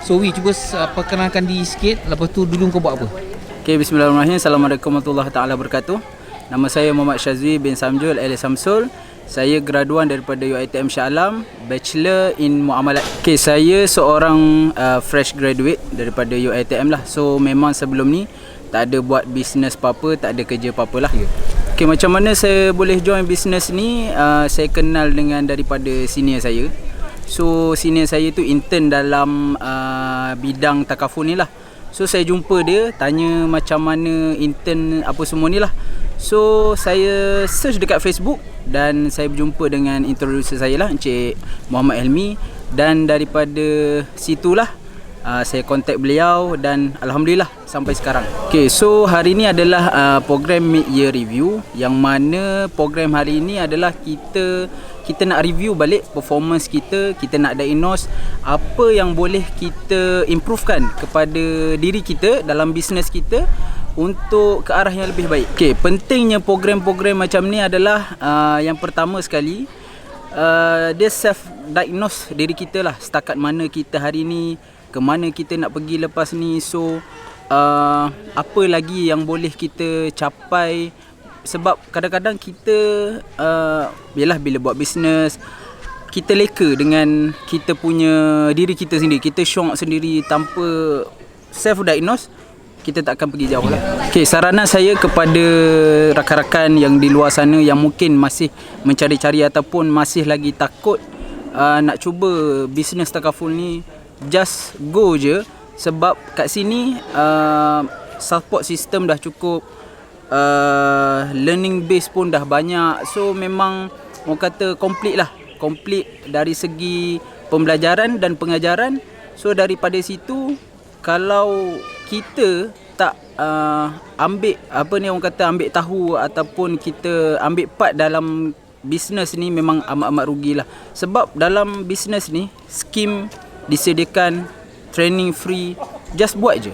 So Wi, cuba perkenalkan diri sikit, lepas tu dulu kau buat apa? Okay, bismillahirrahmanirrahim. Assalamualaikum warahmatullahi taala wabarakatuh. Nama saya Muhammad Syazwi bin Samjul alias Samsul. Saya graduan daripada UiTM Shah Alam, Bachelor in Muamalat. Okay, saya seorang fresh graduate daripada UiTM lah. So memang sebelum ni tak ada buat bisnes apa-apa, tak ada kerja apa-apa lah. Okay, macam mana saya boleh join bisnes ni? Saya kenal dengan daripada senior saya. So senior saya tu intern dalam bidang takaful ni lah. So saya jumpa dia, tanya macam mana intern apa semua ni lah. So saya search dekat Facebook dan saya berjumpa dengan introducer saya lah, Encik Muhammad Helmi. Dan daripada situlah saya kontak beliau dan Alhamdulillah sampai sekarang. Okay, so hari ni adalah program mid-year review, yang mana program hari ni adalah kita nak review balik performance kita nak diagnose apa yang boleh kita improvekan kepada diri kita dalam bisnes kita untuk ke arah yang lebih baik. Okay, pentingnya program-program macam ni adalah yang pertama sekali, dia self-diagnose diri kita lah, setakat mana kita hari ni, ke mana kita nak pergi lepas ni. So apa lagi yang boleh kita capai. Sebab kadang-kadang kita yalah, bila buat bisnes kita leka dengan kita punya diri kita sendiri. Kita syok sendiri tanpa self-diagnose, kita tak akan pergi jauh lah. Okay, saranan saya kepada rakan-rakan yang di luar sana yang mungkin masih mencari-cari ataupun masih lagi takut nak cuba bisnes takaful ni, just go je. Sebab kat sini support system dah cukup, learning base pun dah banyak. So memang orang kata complete lah, complete dari segi pembelajaran dan pengajaran. So daripada situ, kalau kita tak ambil ambil tahu ataupun kita ambil part dalam bisnes ni, memang amat-amat rugilah. Sebab dalam bisnes ni skim disediakan, training free, just buat je.